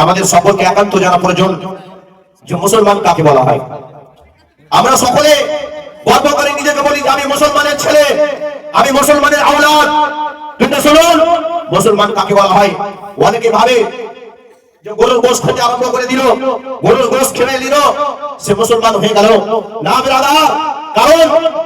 আমাদের সকলকে একান্ত জানা প্রয়োজন যে মুসলমান কাকে বলা হয়। আমরা সকলে গর্ব করে নিজেকে বলি যে আমি মুসলমানের ছেলে, আমি মুসলমানের আওলাদ। কিন্তু শুনুন, মুসলমান কাকে বলা হয়? অনেকে ভাবে যে গরুর গোশ খেতে আরম্ভ করে দিল, গরুর গোশ খেয়ে দিল, সে মুসলমান হয়ে গেল। না ব্রাদার, কারণ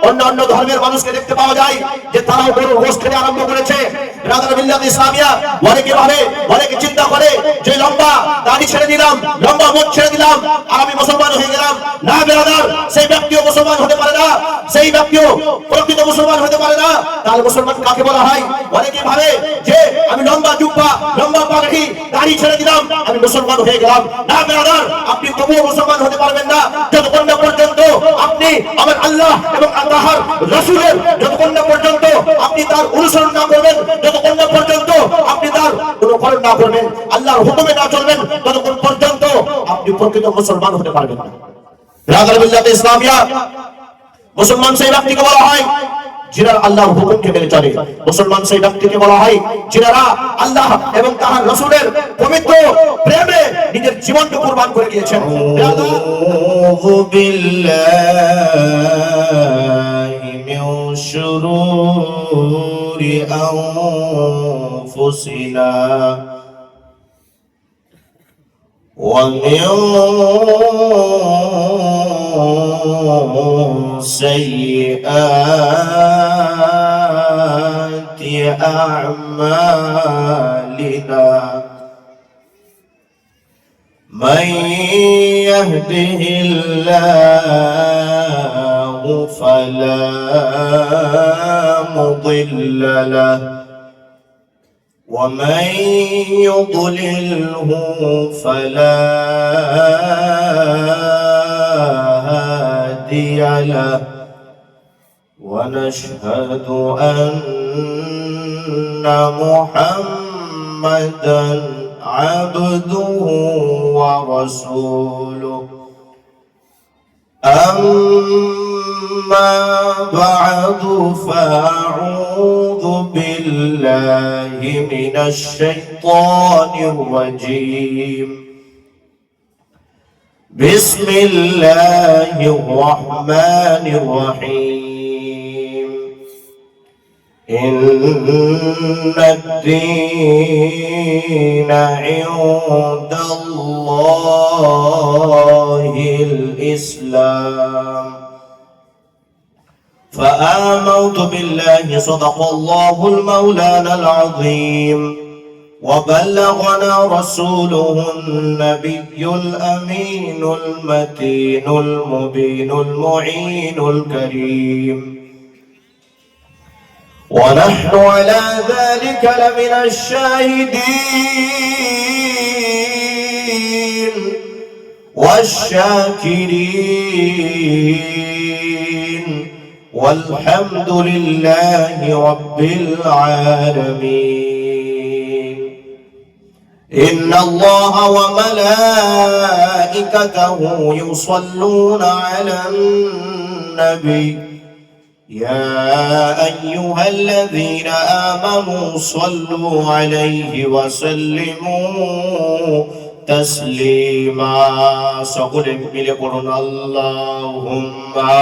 অন্যান্য ধর্মের মানুষকে দেখতে পাওয়া যায় যে তারাও গরুর গোশ খেতে আরম্ভ করেছে। ব্রাদার মিল্লাত ইসলামিয়া অনেকে ভাবে, অনেকে চিন্তা করে যে লম্বা দাড়ি ছেড়ে দিলাম, লম্বা মুখ ছেড়ে দিলাম আর আমি মুসলমান হয়ে গেলাম। না ব্রাদার, সেই ব্যক্তিও মুসলমান হতে পারে না, সেই ব্যক্তিও প্রকৃত মুসলমান হতে পারে না। তাহলে মুসলমান কাকে বলা হয়? অনেকে ভাবে যে আমি লম্বা জুব্বা, লম্বা পাগড়ি, দাড়ি ছেড়ে দিলাম, আমি মুসলমান হয়ে গেলাম। না ব্রাদার, আপনি তবুও মুসলমান হতে পারবেন না যতক্ষণ না পর্যন্ত আপনি আমার আল্লাহ এবং আল্লাহর রাসূলের, যতক্ষণ না পর্যন্ত আপনি তার অনুসরণ না করবেন, যতক্ষণ না পর্যন্ত আপনি তার অনুকরণ না করবেন, আল্লাহর হুকুমে না চলবেন, ততক্ষণ পর্যন্ত আপনি প্রকৃত মুসলমান হতে পারবেন না। ব্রাদার মিল্লাত ইসলামিয়া, মুসলমান সেই ব্যক্তিকে বলা হয় যারা আল্লাহর হুকুমকে মেনে চলে। মুসলমান সেই ব্যক্তিকে বলা হয় যারা আল্লাহ এবং তার রাসূলের পবিত্র প্রেমে নিজের জীবনকে কুরবান করে দিয়েছেন। আউযু বিল্লাহি মিন শুরুরি আনফুসিনা ওয়া মিন سيئات أعمالنا من يهده الله فلا مضل له ومن يضلله فلا هادي له ونشهد أن محمدا عبده ورسوله أما بعد فأعوذ بالله من الشيطان الرجيم بسم الله الرحمن الرحيم إن الدين عند الله الإسلام فآمنت بالله صدق الله المولانا العظيم وبلغنا رسوله النبي الأمين المتين المبين المعين الكريم ونحن على ذلك لمن الشاهدين والشاكرين والحمد لله رب العالمين إن الله وملائكته يصلون على النبي يا أيها الذين آمنوا صلوا عليه وسلموا تسليما সকলে মিলে পড়ুন আল্লাহুম্মা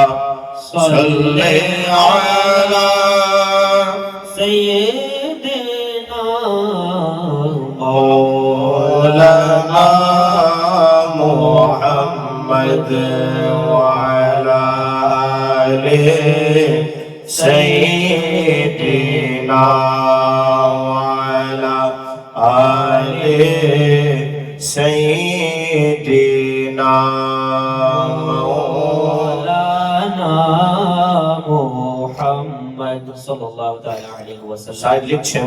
সাল্লি আলা সাইয়্যিদিনা মাওলানা মুহাম্মদ ওয়া আলা আলিহি সাইয়্যিদিনা ওয়া আলা আলিহি سيدنا مولانا محمد صلى الله تعالى عليه وسلم شاهد লিখছেন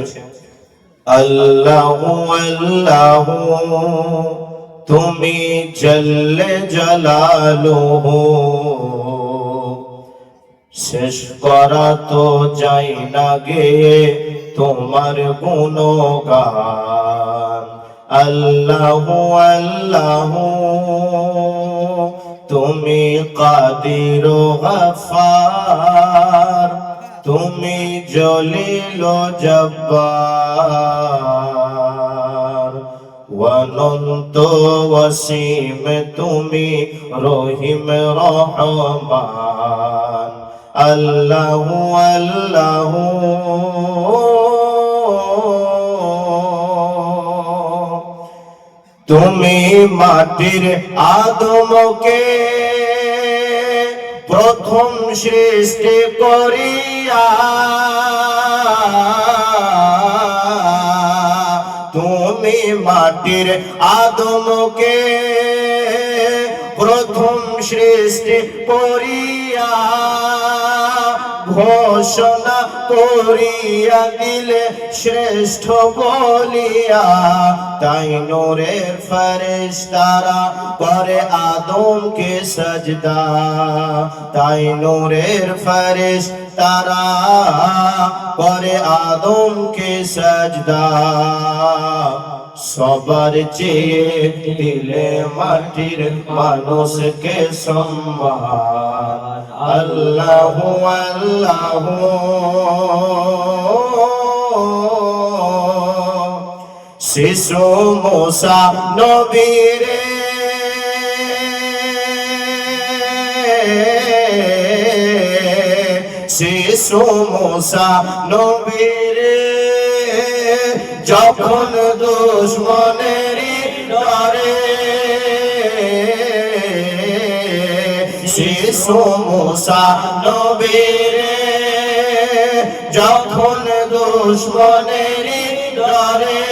আল্লাহু আল্লাহু তুমি জল্লে জালালুহু শেষ করা তো যায় না গে তোমার গুণগান আল্লাহু আল্লাহু তুমি কাদির ও গফফার তুমি জলিল ও জব্বার অনন্ত অসীম তুমি রহিম রহমান আল্লাহু আল্লাহু তুমি মাটির আদমকে প্রথম সৃষ্টি করিয়া তুমি মাটির আদমকে প্রথম সৃষ্টি করিয়া ঘোষণা করিয়া দিলে শ্রেষ্ঠ বলিয়া তাই নূরের ফেরেশতারা করে আদমকে সাজদা তাই নূরের ফেরেশতারা করে আদমকে সাজদা সবার চেয়ে দিলে মাটির মানুষকে সম্মান আল্লাহু আল্লাহু শিশু মুসা নবীরে শিশু মুসা নবীরে যখন দুশ্মনের ডরে শিশু মুসা নবীরে যখন দুশ্মনের ডরে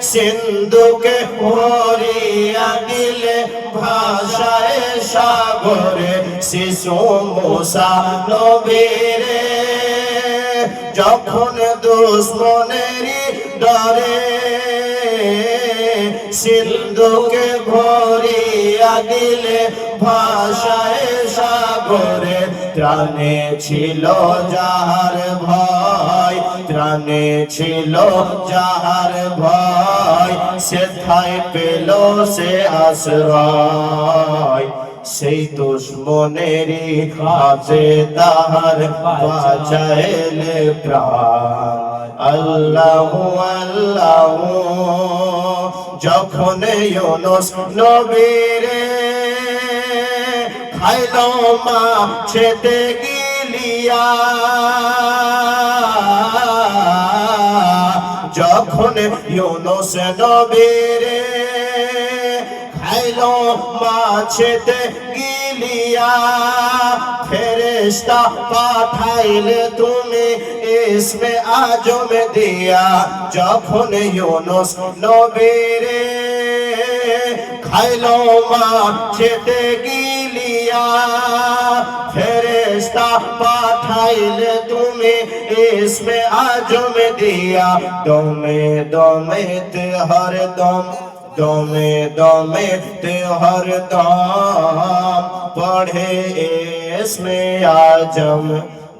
সিন্ধুকে ভরিয়া দিলে ভাষায় সাগরে শিশু মুসা নবীরে যখন দুশ্মনের ডরে সিন্ধুকে ভরিয়া দিলে ভাষায় সাগরে ত্রাণে ছিল যাহার ভয় ত্রাণে ছিল যাহার ভয় সেথায় পেল সে আশ্রয় সেই দুশ্মনেরই হাতে তাহার বাঁচাইলে প্রাণ আল্লাহু আল্লাহু যখন ইউনুস নবীরে খাইল মাছেতে গিলিয়া যখন ইউনুস নবীরে খাইল মাছেতে গিলিয়া ফেরেশতা পাঠাইলে তুমি ইসমে আজম দিয়া যখন ইউনুস নবীরে খাইল মাছেতে গিলিয়া ফেরেশতা পাঠাইলে তুমি ইসমে আজম দিয়া দমে দমেতে হরদম দমে দমেতে হরদম পড়ে ইসমে আজম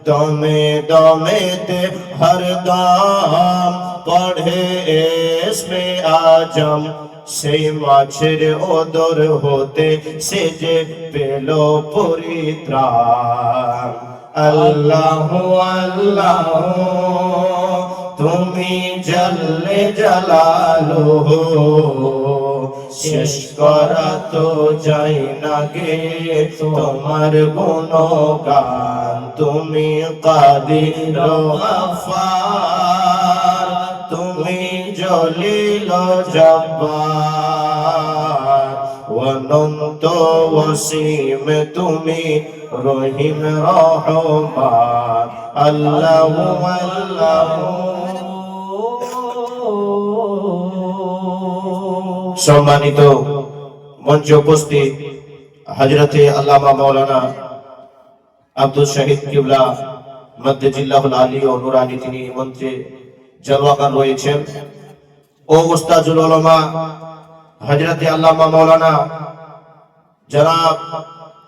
দমে দমেতে হরদম পড়ে ইসমে আজম সেই মাছের ওদর হতে সে যে পেল পরিত্রাণ আল্লাহু আল্লাহু তুমি জল্লে জালালুহু শেষ করা তো যায় না গে তোমার গুণগান তুমি কাদির গফফার তুমি জলিল জব্বার অনন্ত অসীম তুমি রহিম রহমান আল্লাহু আল্লাহু সম্মানিত মঞ্চে উপস্থিত হযরতে আল্লামা মাওলানা আব্দুল শহীদ কিবলা মদ্দেজিল্লাহুল আলী ও নুরানী তিনি মঞ্চে জলওয়াকার রয়েছেন ও উস্তাজুল উলামা হযরতে আল্লামা মাওলানা জনাব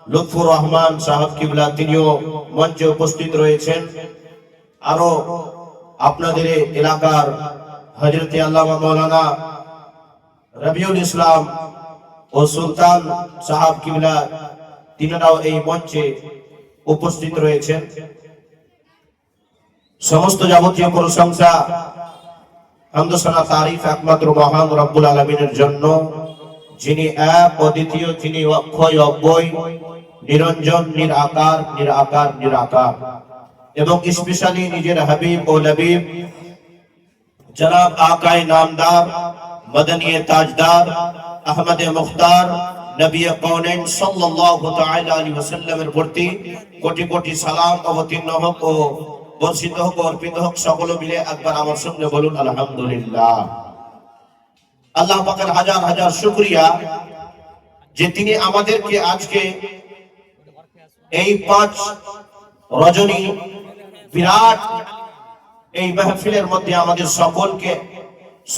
লুৎফুর রহমান সাহেব কিবলা তিনিও মঞ্চে উপস্থিত রয়েছেন আরো আপনাদের এলাকার হযরতে আল্লামা মাওলানা রবিউল ইসলাম ও সুলতান সাহেব কিবলা তিনারাও এই মঞ্চে উপস্থিত রয়েছেন সমস্ত যাবতীয় প্রশংসা হামদ সানা তারিফ একমাত্র মহান রব্বুল আলামিনের জন্য, যিনি এক অদ্বিতীয়, যিনি অক্ষয় অব্যয়, নিরঞ্জন, নিরাকার, নিরাকার, নিরাকার। এবং স্পেশালি নিজের হাবিব ও নবীব জনাব আকায়ে নামদার, মদনী তাজদার, আহমদে মুখতার, নবী কওনেন সাল্লাল্লাহু তাআলা আলাইহি ওয়াসাল্লামের প্রতি কোটি কোটি সালাম অবতীর্ণ হোক ও বর্ষিত হোক, অর্পিত হোক। সকলে মিলে একবার আমার সঙ্গে বলুন আলহামদুলিল্লাহ। আল্লাহ পাকের হাজার হাজার শুকরিয়া যে তিনি আমাদেরকে আজকে এই 5 রজনী বিরাট এই মাহফিলের মধ্যে আমাদের সকলকে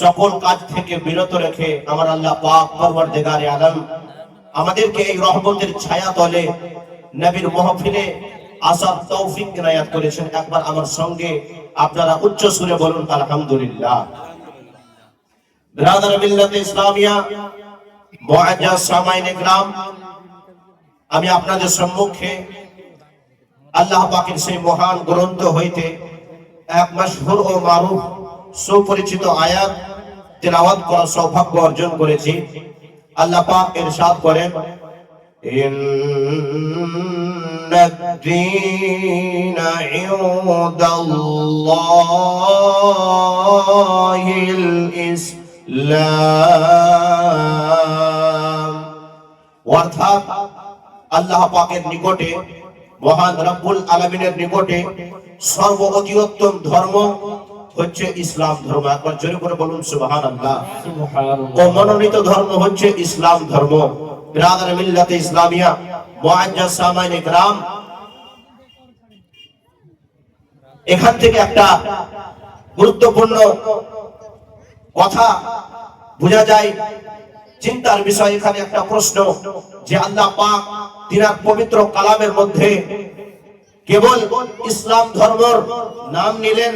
সকল কাজ থেকে বিরত রেখে আমার আল্লাহ পাক পরওয়ারদিগারে আলম আমাদেরকে এই রহমতের ছায়া তলে নবীর মাহফিলে আসার তৌফিক ইনায়াত করেছেন। একবার আমার সঙ্গে আপনারা উচ্চ সুরে বলুন আলহামদুলিল্লাহ। বিরাদার মিল্লাত ইসলামিয়া, মুআজ্জাজ সামাইনে کرام, আমি আপনাদের সম্মুখে আল্লাহ পাকের সেই মহান গ্রন্থ হইতে এক মাশহুর ও মারুফ সুপরিচিত আয়াত তেলাওয়াত করার সৌভাগ্য অর্জন করেছি। আল্লাহ পাক ইরশাদ করেন, ইন্নাদ-দীনা ইনদাল্লাহিল ইসলাম। অর্থাৎ আল্লাহ পাকের নিকটে, মহান রব্বুল আলামিনের নিকটে সর্ব অতি উত্তম ধর্ম হচ্ছে ইসলাম ধর্ম। একবার জোরে করে বলুন সুবহানাল্লাহ। ও মনোনীত ধর্ম হচ্ছে ইসলাম ধর্ম। বিরাদার মিল্লাতে ইসলামিয়া, মুআজ্জাজ সামাইনে کرام, এখান থেকে একটা গুরুত্বপূর্ণ কথা বোঝা যায়, চিন্তার বিষয়। এখানে একটা প্রশ্ন যে আল্লাহ পাক তিনার পবিত্র কালামের মধ্যে কেবল ইসলাম ধর্মের নাম নিলেন,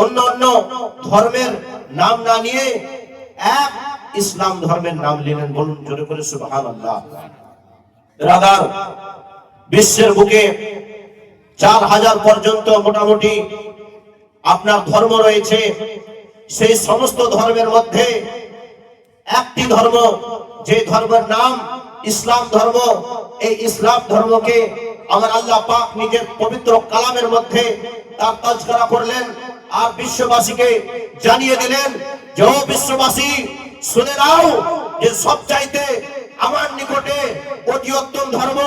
অন্য অন্য ধর্মের নাম না নিয়ে এক ইসলাম ধর্মের নাম নিলেন। বলুন জোরে করে সুবহানাল্লাহ। রাদার বিশ্বের বুকে 4000 পর্যন্ত মোটামুটি আপনার ধর্ম রয়েছে। সেই সমস্ত ধর্মের মধ্যে একটি ধর্ম, যে ধর্মের নাম ইসলাম ধর্ম, এই ইসলাম ধর্মকে আমার আল্লাহ পাক নিজের পবিত্র কালামের মধ্যে তার তাজকিরা করলেন আর বিশ্ববাসীকে জানিয়ে দিলেন যে ও বিশ্ববাসী, শুনে নাও যে সবচাইতে আমার নিকটে অতি উত্তম ধর্ম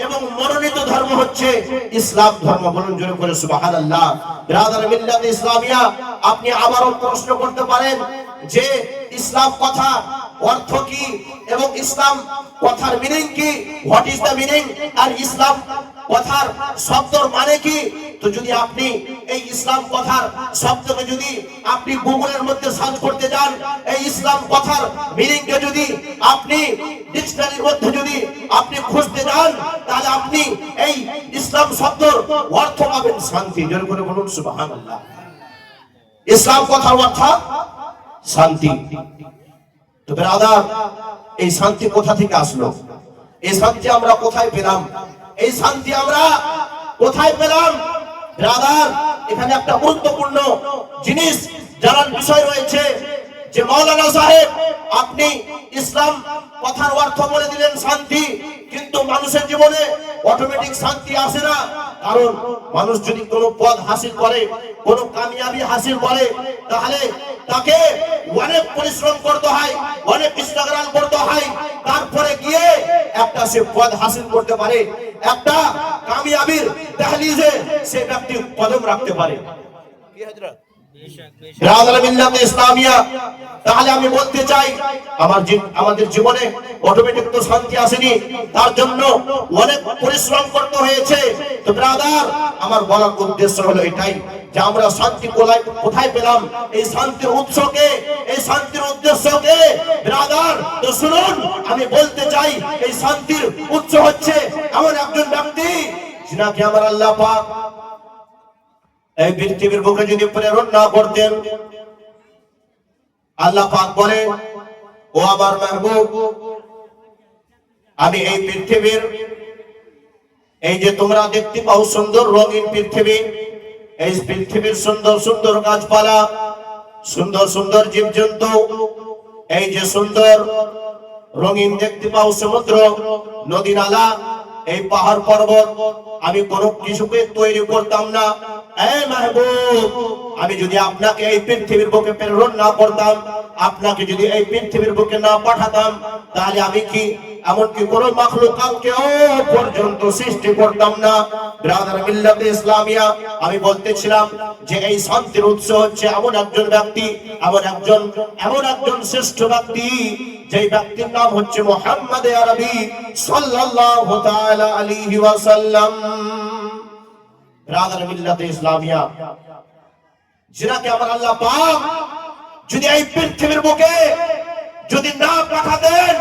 এবং মনোনীত ধর্ম হচ্ছে ইসলাম ধর্ম। বলুন জোরে করে সুবহানাল্লাহ। বিরাদার মিল্লাত ইসলামিয়া, আপনি আবারও প্রশ্ন করতে পারেন যে ইসলাম কথা অর্থ কি এবং ইসলাম কথার মিনিং কি, হোয়াট ইজ দ্য মিনিং, আর ইসলাম কথার শব্দর মানে কি? তো যদি আপনি এই ইসলাম কথার শব্দকে যদি আপনি গুগলের মধ্যে সার্চ করতে যান, এই ইসলাম কথার মিনিংকে যদি আপনি ডিকশনারির মধ্যে যদি আপনি খুঁজতে যান, তাহলে আপনি এই ইসলাম শব্দর অর্থ পাবেন শান্তি। জোরে করে বলুন সুবহানাল্লাহ। ইসলাম কথার অর্থ শান্তি। তো ব্রাদার, এই শান্তি কোথা থেকে আসলো? এই শান্তি আমরা কোথায় পেলাম? এই শান্তি আমরা কোথায় পেলাম? ব্রাদার, এখানে একটা গুরুত্বপূর্ণ জিনিস জানার বিষয় রয়েছে যে মাওলানা সাহেব, আপনি ইসলাম কথার অর্থ বলে দিলেন শান্তি, কিন্তু মানুষের জীবনে অটোমেটিক শান্তি আসে না। কারণ মানুষ যদি কোনো পদ হাসিল করে, কোনো কামিয়াবি হাসিল করে, তাহলে তাকে অনেক পরিশ্রম করতে হয়, অনেক স্ট্রাগল করতে হয়, তারপরে গিয়ে একটা সে পদ হাসিল করতে পারে, একটা কামিয়াবির দহলিজে সে ব্যক্তি কদম রাখতে পারে। কি হযরত বিরাদার মিল্লাত ইসলামিয়া, তাহলে আমি বলতে চাই আমাদের জীবনে অটোমেটিক তো শান্তি আসেনি, তার জন্য অনেক পরিশ্রম করতে হয়েছে। তো ব্রাদার, আমার বলার উদ্দেশ্য হলো এটাই যে আমরা শান্তি কোথায় পেলাম, এই শান্তির উৎসকে, এই শান্তির উদ্দেশ্যকে। ব্রাদার, তো শুনুন, আমি বলতে চাই এই শান্তির উৎস হচ্ছে এমন একজন ব্যক্তি যিনাকে আমার আল্লাহ পাক এই পৃথিবীর বুকে যদি প্রেরণ না করতেন, আল্লাহ পাক বলেন, ও আমার মাহবুব, আমি এই পৃথিবীর, এই যে তোমরা দেখতে পাও সুন্দর রঙিন পৃথিবী, এই পৃথিবীর সুন্দর সুন্দর গাছপালা, সুন্দর সুন্দর জীবজন্তু, এই যে সুন্দর রঙিন দেখতে পাও সমুদ্র, নদী নালা, এই পাহাড় পর্বত, আমি কোনো কিছুকে তৈরি করতাম না। এই মাহবুব, আমি যদি আপনাকে এই পৃথিবীর বুকে প্রেরণ না করতাম, আপনাকে যদি এই পৃথিবীর বুকে না পাঠাতাম, তাহলে আমি কি এমনকি কোন মাখলুকাতকেও পর্যন্ত সৃষ্টি করতাম না। ব্রাদার মিল্লাতে ইসলামিয়া, আমি বলতেছিলাম যে এই শান্তির উৎস হচ্ছে এমন একজন ব্যক্তি, এমন একজন শ্রেষ্ঠ ব্যক্তি, যেই ব্যক্তির নাম হচ্ছে মুহাম্মদ আরবি সাল্লাল্লাহু তাআলা আলাইহি ওয়াসাল্লাম। ব্রাদার মিল্লাতে ইসলামিয়া, যাকে আমার আল্লাহ পাক যদি এই পৃথিবীর বুকে যদি না পাঠাতেন,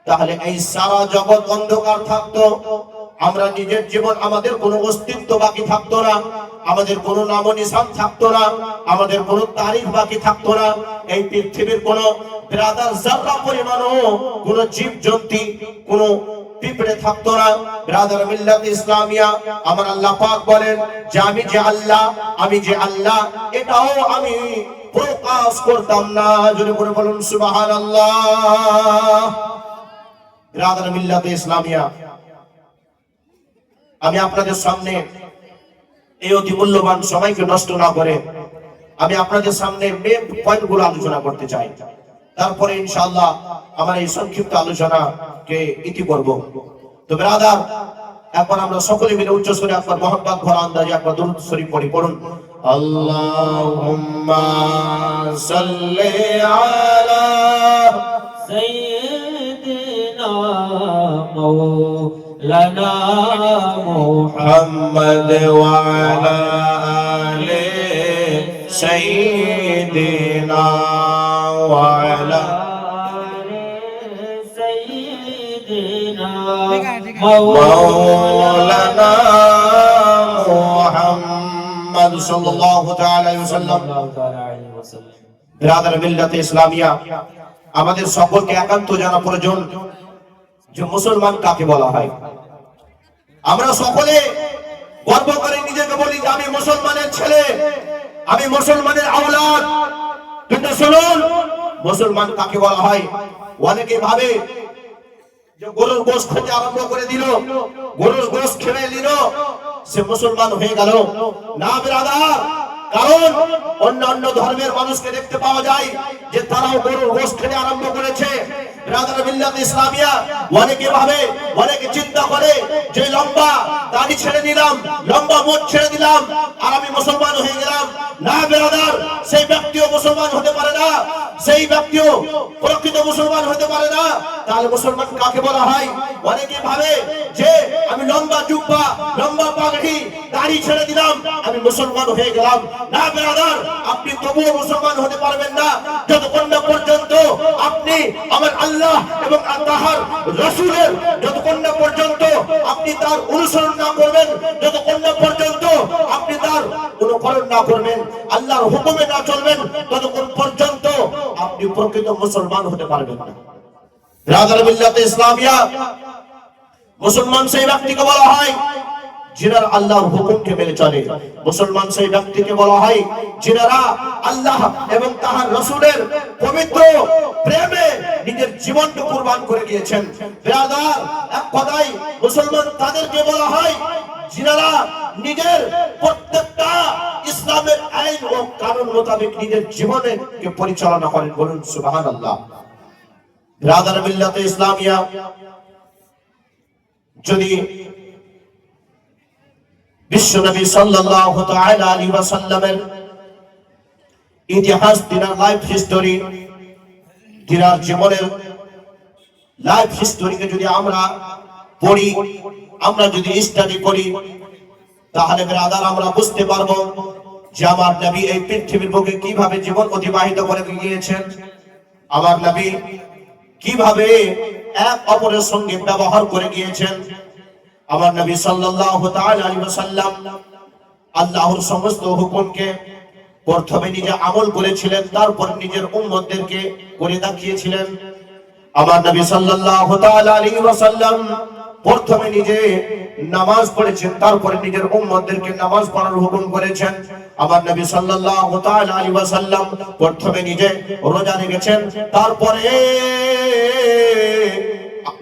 তাহলে এই সারা জগৎ অন্ধকার থাকতো, আমরা নিজের জীবন, আমাদের কোনো অস্তিত্ব বাকি থাকতো না, আমাদের কোনো নাম নিশান থাকতো না, আমাদের কোনো তারিখ বাকি থাকতো না। এই পৃথিবীর কোনো ব্রাদার জাররা পরিমাণও কোনো জীবজন্তু, কোনো পিঁপড়ে থাকতো না। ব্রাদার মিল্লাত ইসলামিয়া, আমার আল্লাহ পাক বলেন যে আমি যে আল্লাহ, এটাও আমি প্রকাশ করতাম না। যদি করে বলুন সুবহানাল্লাহ। ব্রাদার মিল্লাত ইসলামিয়া, আমি আপনাদের সামনে এই অতি মূল্যবান সময়কে নষ্ট না করে আমি আপনাদের সামনে মেন পয়েন্টগুলো আলোচনা করতে চাই। তারপরে ইনশাআল্লাহ আমার এই সংক্ষিপ্ত আলোচনাকে ইতি করব। তো ব্রাদার, এখন আমরা সকলে মিলে উচ্চ স্বরে একবার মহব্বত ভরা আন্দাজে একবার দরুদ শরীফ পড়ুন। আল্লাহুম্মা সাল্লি আলা সাইয়্যিদিনা মাওলানা মুহাম্মদ ওয়া আলা আলি সাইয়্যিদিনা ওয়া আলা মাওলানা মুহাম্মদ সাল্লাল্লাহু তাআলা আলাইহি ওয়াসাল্লাম। ব্রাদার মিল্লাতে ইসলামিয়া, আমাদের সকলকে একান্ত জানা প্রয়োজন যে মুসলমান কাকে বলা হয়। আমরা সকলে গর্ব করে নিজেকে বলি যে আমি মুসলমানের ছেলে, আমি মুসলমানের আওলাদ, কিন্তু শুনুন মুসলমান কাকে বলা হয়। অনেকে ভাবে যে গরুর গোশত খেতে আরম্ভ করে দিল, গরুর গোশত খেয়ে নিল, সে মুসলমান হয়ে গেল। না ব্রাদার, কারণ অন্যান্য ধর্মের মানুষকে দেখতে পাওয়া যায় যে তারাও গরুর গোশত খেতে আরম্ভ করেছে। ব্রাদার মিল্লাত ইসলামিয়া, অনেকে ভাবে, অনেকে চিন্তা করে যে লম্বা দাড়ি ছেড়ে দিলাম, লম্বা মোচ ছেড়ে দিলাম আর আমি মুসলমান হয়ে গেলাম। না ব্রাদার, সেই ব্যক্তিও মুসলমান হতে পারে না, সেই ব্যক্তিও প্রকৃত মুসলমান হতে পারে না। তাহলে মুসলমান কাকে বলা হয়? অনেকে ভাবে যে আমি লম্বা জুব্বা, লম্বা পাগড়ি, দাড়ি ছেড়ে দিলাম, আমি মুসলমান হয়ে গেলাম। না ব্রাদার, আপনি তবুও মুসলমান হতে পারবেন না যতক্ষণ না পর্যন্ত আপনি আমার আল্লাহ এবং তার রাসূলের, যতক্ষণ না পর্যন্ত আপনি তার অনুসরণ না করবেন, যতক্ষণ না পর্যন্ত আপনি তার অনুকরণ না করবেন, আল্লাহর হুকুমে না চলবেন, ততক্ষণ পর্যন্ত আপনি প্রকৃত মুসলমান হতে পারবেন না। ব্রাদার মিল্লাতে ইসলামিয়া, মুসলমান সেই ব্যক্তিকে বলা হয় যিনারা আল্লাহর হুকুমকে মেনে চলে। মুসলমান সেই ব্যক্তিকে বলা হয় যিনারা আল্লাহ এবং তার রাসূলের পবিত্র প্রেমে নিজের জীবনকে কুরবান করে দিয়েছেন। ব্রাদার, এক কথায় মুসলমান তাদেরকে বলা হয় যিনারা নিজের প্রত্যেকটা ইসলামের আইন ও কানুন মোতাবেক নিজের জীবনকে পরিচালনা করেন। বলুন সুবহানাল্লাহ। ব্রাদার মিল্লাতে ইসলামিয়া, যদি বিশ্বনবী সাল্লাল্লাহু তাআলা আলাইহি ওয়াসাল্লামের ইতিহাস, তিনার লাইফ হিস্টোরি, তিনার জীবনের লাইফ হিস্টোরিকে যদি আমরা পড়ি, আমরা যদি স্টাডি করি, তাহলে ব্রাদার আমরা বুঝতে পারবো যে আমার নবী এই পৃথিবীর বুকে কিভাবে জীবন অতিবাহিত করে গিয়েছেন, আমার নবী কিভাবে এক অপরের সঙ্গে ব্যবহার করে গিয়েছেন। আমার নবী সাল্লাল্লাহু তাআলা আলাইহি ওয়াসাল্লাম আল্লাহর সমস্ত হুকুমকে প্রথমে নিজে আমল করেছিলেন, তারপর নিজের উম্মতদেরকে করে দেখিয়েছিলেন। আমার নবী সাল্লাল্লাহু তাআলা আলাইহি ওয়াসাল্লাম প্রথমে নিজে নামাজ পড়েছেন, তারপরে নিজের উম্মতদেরকে নামাজ পড়ার হুকুম করেছেন। আমার নবী সাল্লাল্লাহু তাআলা আলাইহি ওয়াসাল্লাম প্রথমে নিজে রোজা রেখেছেন, তারপরে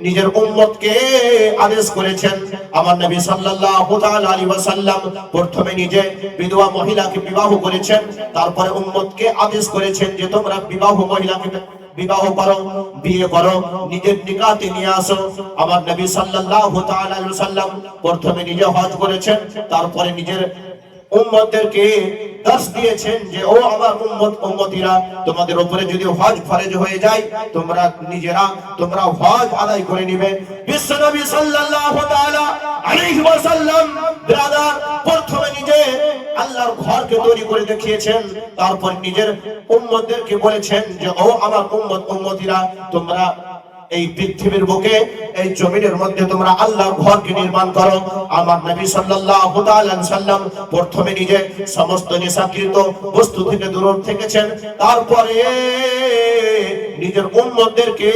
নিজের উম্মতকে আদেশ করেছেন। আমার নবী সাল্লাল্লাহু তাআলা আলাইহি ওয়াসাল্লাম প্রথমে নিজে বিধবা মহিলাকে বিবাহ করেছেন, তারপরে উম্মতকে আদেশ করেছেন যে তোমরা বিবাহ মহিলাকে বিবাহ করো, বিয়ে করো, নিজের নিকাতে নিয়ে আসো। আমার নবী সাল্লাল্লাহু তাআলা আলাইহি ওয়াসাল্লাম প্রথমে নিজে হজ করেছেন, তারপরে নিজের উম্মতদেরকে দর্শ দিয়েছেন যে ও আমার উম্মতিরা, তোমাদের উপরে যদি হজ ফরজ হয়ে যায় তোমরা হজ আদায় করে নিবে। বিশ্বনবী সাল্লাল্লাহু তাআলা আলাইহি ওয়াসাল্লাম ব্রাদার প্রথমে নিজে আল্লাহর ঘরকে তৈরি করে দেখিয়েছেন, তারপর নিজের উম্মতদেরকে বলেছেন যে ও আমার উম্মতিরা, তোমরা এই পৃথিবীর বুকে এই জমিনের মধ্যে তোমরা আল্লাহর ঘরকে নির্মাণ করো। আমার নবী সাল্লাল্লাহু তাআলা সাল্লাম প্রথমে নিজে সমস্ত নেশাকৃত বস্তু থেকে দূরে থেকেছেন, তারপরে নিজের উম্মতদেরকে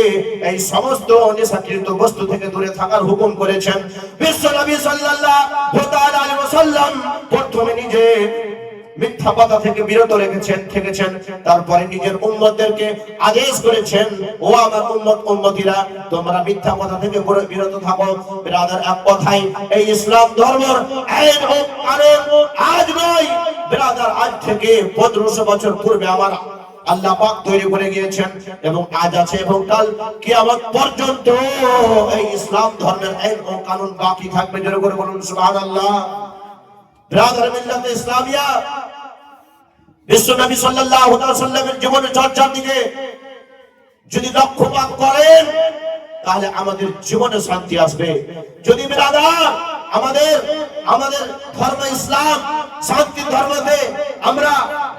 এই সমস্ত নেশাকৃত বস্তু থেকে দূরে থাকার হুকুম করেছেন। বিশ্ব নবী সাল্লাল্লাহু তাআলা আলাইহি ওয়াসাল্লাম প্রথমে নিজে মিথ্যা কথা থেকে বিরত থেকেছেন, তারপরে নিজের উম্মতদেরকে আদেশ করেছেন ও আমার উম্মতিরা, তোমরা মিথ্যা কথা থেকে বিরত থাকো। ব্রাদার এক কথাই এই ইসলাম ধর্মের আইন ও কানুন আজ নয় ব্রাদার, আজ থেকে 1500 বছর পূর্বে আমার আল্লাহ পাক তৈরি করে গিয়েছেন এবং আজ আছে এবং কাল কিয়ামত পর্যন্ত এই ইসলাম ধর্মের আইন ও কানুন বাকি থাকবে। জোরে করে বলুন সুবহানাল্লাহ। ব্রাদার মিল্লাতে ইসলামিয়া বিশ্ব নবী সাল্লাল্লাহু আলাইহি ওয়াসাল্লামের জীবনে চর্চার দিকে যদি লক্ষ্যপাত করেন তাহলে আমাদের জীবনে শান্তি আসবে। যদি ব্রাদার আমাদের ধর্ম ইসলাম শান্তির ধর্মতে আমরা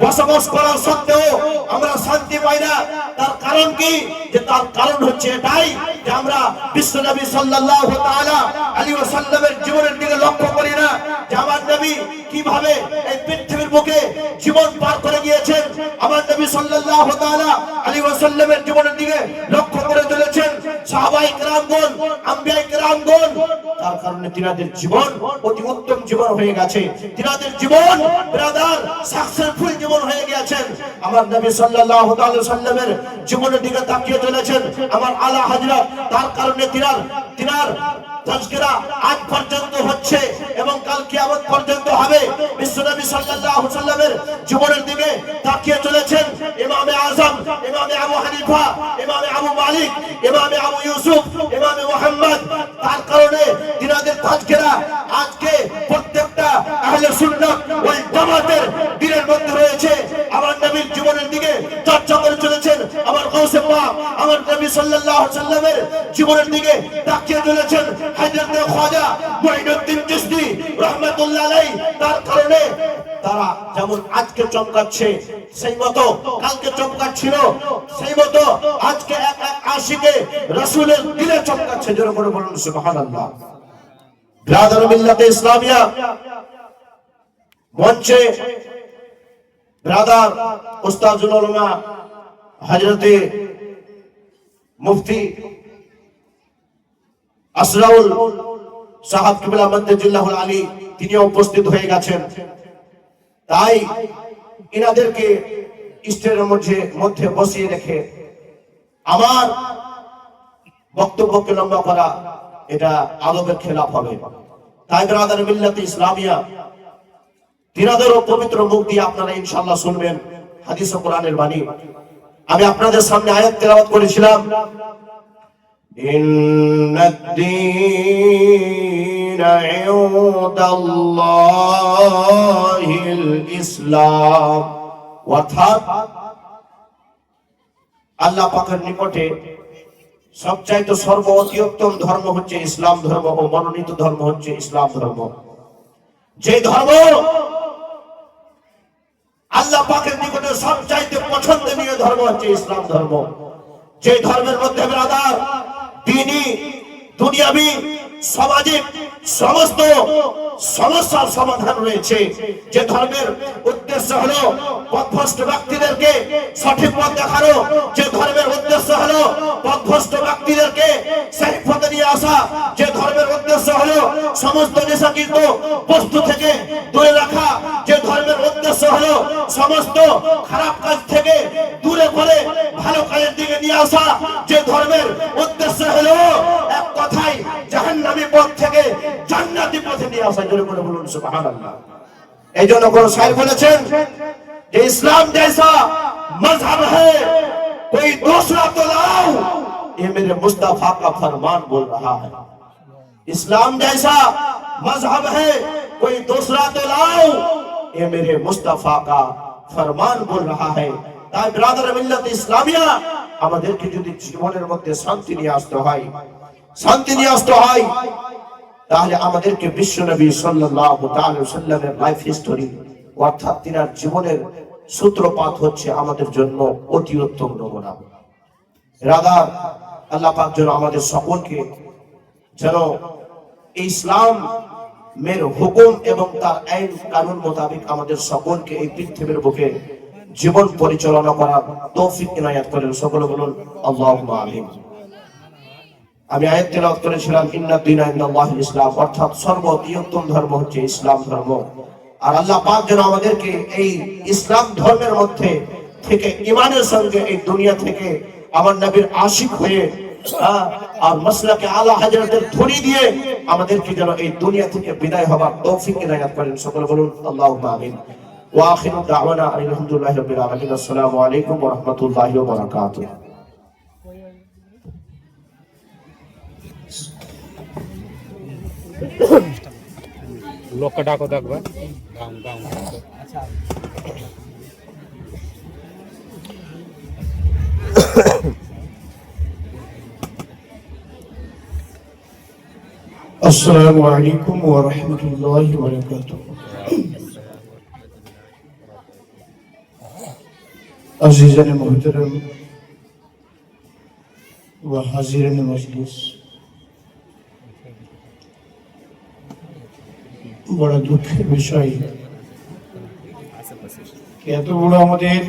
বসবাস করার সত্ত্বেও আমরা শান্তি পাই না, তার কারণ কি? যে তার কারণ হচ্ছে এটাই যে আমরা বিশ্ব নবী সাল্লাল্লাহু তাআলা আলাইহি ওয়াসাল্লামের জীবনের দিকে লক্ষ্য করি না, যে আমার নবী কিভাবে এই পৃথিবীর বুকে জীবন পার করে গিয়েছেন। আমার নবী সাল্লাল্লাহু তাআলা আলাইহি ওয়াসাল্লামের জীবনের দিকে লক্ষ্য করে চলেছেন সাহাবায়ে কেরামগণ, আম্বিয়ায়ে কেরামগণ, তার কারণে তিনাদের জীবন অতি উত্তম জীবন হয়ে গেছে। তিনাদের জীবন ব্রাদার সাকসেসফুল জীবন হয়ে গিয়েছেন। আমার নবী সাল্লাল্লাহু তাআলা সাল্লামের জীবনের দিকে তাকিয়ে চলেছেন আমার আলা হযরত, তার কারণে তিনার তাজকিরা আজ পর্যন্ত হচ্ছে এবং কাল কিয়ামত পর্যন্ত হবে। বিশ্বনবী সাল্লাল্লাহু আলাইহি ওয়াসাল্লামের জীবনের দিকে তাকিয়ে চলেছেন ইমামে আযম, ইমামে আবু হানিফা, ইমামে আবু মালিক, ইমামে আবু ইউসুফ, ইমামে মুহাম্মদ, তার কারণে তিনাদের তাজকিরা আজকে প্রত্যেকটা আহলে সুন্নাত ওয়াল জামাতের দিনের মধ্যে রয়েছে। আমার নবীর জীবনের দিকে চর্চা করে চলেছেন আমার গাউসে পাক, আমার নবী সাল্লাল্লাহু আলাইহি ওয়াসাল্লামের জীবনের দিকে তাকিয়ে চলেছেন হযরত খাজা মুঈনুদ্দিন চিশতি রাহমাতুল্লাহ আলাইহি। তার কারণে তারা যেমন আজকে চমকাচ্ছে সেই মতো কালকে চমকাচ্ছিল, সেই মতো আজকে এক আশিকে রাসূলের দিলে চমকাচ্ছে। জোরে করে বলুন সুবহানাল্লাহ। ব্রাদার মিল্লাতে ইসলামিয়া মঞ্চে ব্রাদার উস্তাজুল উলামা হযরতে মুফতি আসরাউল সাহাব কিবলা মদ্দাজিল্লাহুল আলী তিনি উপস্থিত হয়ে গেছেন। তাই ইনাদেরকে স্টেজের মধ্যে বসিয়ে রেখে আমার বক্তব্যকে লম্বা করা এটা আদবের খেলাফ হবে। তাই ব্রাদার মিল্লাতে ইসলামিয়া তিনাদেরও পবিত্র মুখ দিয়ে আপনারা ইনশাআল্লাহ শুনবেন হাদিস ও কোরআনের বাণী। আমি আপনাদের সামনে আয়াত তেলাওয়াত করেছিলাম, ইন্নাদ-দীনা ইনদাল্লাহিল ইসলাম, অর্থাৎ আল্লাহ পাকের নিকটে সবচাইতে সর্বোচ্চ উত্তম ধর্ম হচ্ছে ইসলাম ধর্ম ও মনোনীত ধর্ম হচ্ছে ইসলাম ধর্ম। যে ধর্ম আল্লাহ পাকের নিকটে সবচাইতে পছন্দনীয় ধর্ম হচ্ছে ইসলাম ধর্ম। যে ধর্মের মধ্যে ব্রাদার দ্বীনি, দুনিয়াবি, সামাজিক সমস্ত সমস্যার সমাধান রয়েছে। যে ধর্মের উদ্দেশ্য হলো পথভ্রষ্ট ব্যক্তিদেরকে সঠিক পথ দেখানো, যে ধর্মের উদ্দেশ্য হলো পথভ্রষ্ট ব্যক্তিদেরকে সেই পথে নিয়ে আসা, যে ধর্মের উদ্দেশ্য হলো সমস্ত নেশাকৃত বস্তু থেকে দূরে রাখা, যে ধর্মের উদ্দেশ্য হলো সমস্ত খারাপ কাজ থেকে দূরে করে ভালো কাজের দিকে নিয়ে আসা, যে ধর্মের উদ্দেশ্য হলো এক কথায় জাহান্নামী পথ থেকে জান্নাতি পথে নিয়ে আসা। জোরে করে বলুন সুবহানাল্লাহ। এই জন্য কোন শায়ের বলেছেন যে इस्लाम जैसा मजहब है कोई दूसरा तो लाओ, ये मेरे मुस्तफा का फरमान बोल रहा है। इस्लाम जैसा मजहब है कोई दूसरा तो लाओ, ये मेरे मुस्तफा का फरमान बोल रहा है। তাই ব্রাদার মিল্লাত ইসলামিয়া আমাদেরকে যদি জীবনের মধ্যে শান্তি নিয়ে আসতে হয়, শান্তি নিয়ে আসতে হয়, তাহলে আমাদেরকে বিশ্বনবী সাল্লাল্লাহু তাআলা সাল্লামের লাইফ হিস্টোরি অর্থাৎ তিনার জীবনের সূত্রপাত হচ্ছে আমাদের জন্য অতি উত্তম নমুনা। রাধা আল্লাহ পাক যেন আমাদের সকলকে যেন এই ইসলাম মের হুকুম এবং তার আইন কানুন মোতাবেক আমাদের সকলকে এই পৃথিবীর বুকে জীবন পরিচালনা করার তৌফিক ইনায়াত করেন। সকলে বলুন আল্লাহুম্মা আমিন। আমি আয়াত তেলাওয়াত করেছিলাম ইন্না দীনা ইনদাল্লাহিল ইসলাম, অর্থাৎ সর্ববৃহত্তম ধর্ম হচ্ছে ইসলাম ধর্ম। আর আল্লাহ পাক যেন আমাদেরকে এই ইসলাম ধর্মের মধ্যে থেকে ঈমানের সঙ্গে এই দুনিয়া থেকে আমার নবীর আশিক হয়ে আর মাসলাকে আলা হযরতের ধরি দিয়ে আমাদেরকে যেন এই দুনিয়া থেকে বিদায় হবার তৌফিক ইনায়াত করেন। সকলে বলুন আল্লাহুম্মা আমিন। ওয়া আখিরু দাওয়ানা আলহামদুলিল্লাহি রাব্বিল আলামিন। আসসালামু আলাইকুম ওয়া রাহমাতুল্লাহি ওয়া বারাকাতুহু। लोग का डाको देखबा गांव गांव अच्छा अस्सलामु अलैकुम व रहमतुल्लाहि व बरकातुहू। अज़ीज़ान मोहतरम व हाज़िरान मजलिस, बड़ा दुखेर विषय এত বড় আমাদের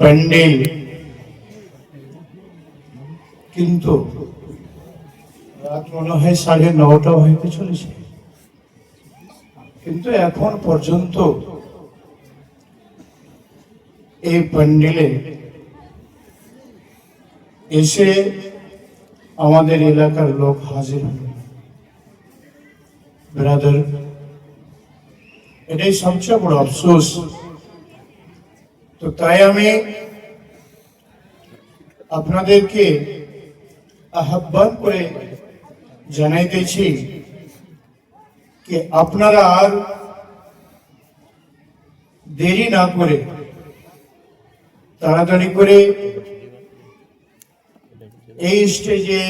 প্যান্ডেল, কিন্তু রাত মনে হয় 9:30 হইতে চলেছে, কিন্তু এখন পর্যন্ত এই প্যান্ডেলে এসে আমাদের এলাকার লোক হাজির হন। ব্রাদার, এটাই সবচেয়ে বড় আফসোস। তো তাই আমি আপনাদেরকে আহ্বান করে জানাইতেছি যে আপনারা আর দেরি না করে তাড়াতাড়ি করে এই স্টেজে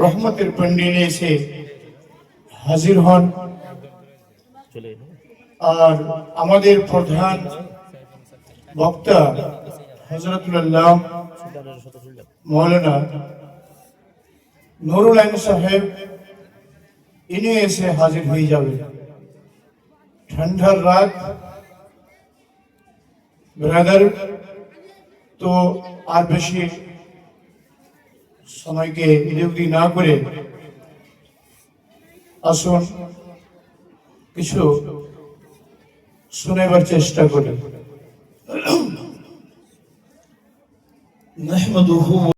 রহমতের প্যান্ডেলে এসে হাজির হন। আর আমাদের প্রধান বক্তা হযরতুল্লাহ মৌলানা নুরুল আইন সাহেব, ইনি এসে হাজির হয়ে যাবে। ঠান্ডার রাত ব্রাদার, তো আর বেশি সময়কে ইলেক্টি না করে আসুন কিছু শোনাবার চেষ্টা করি।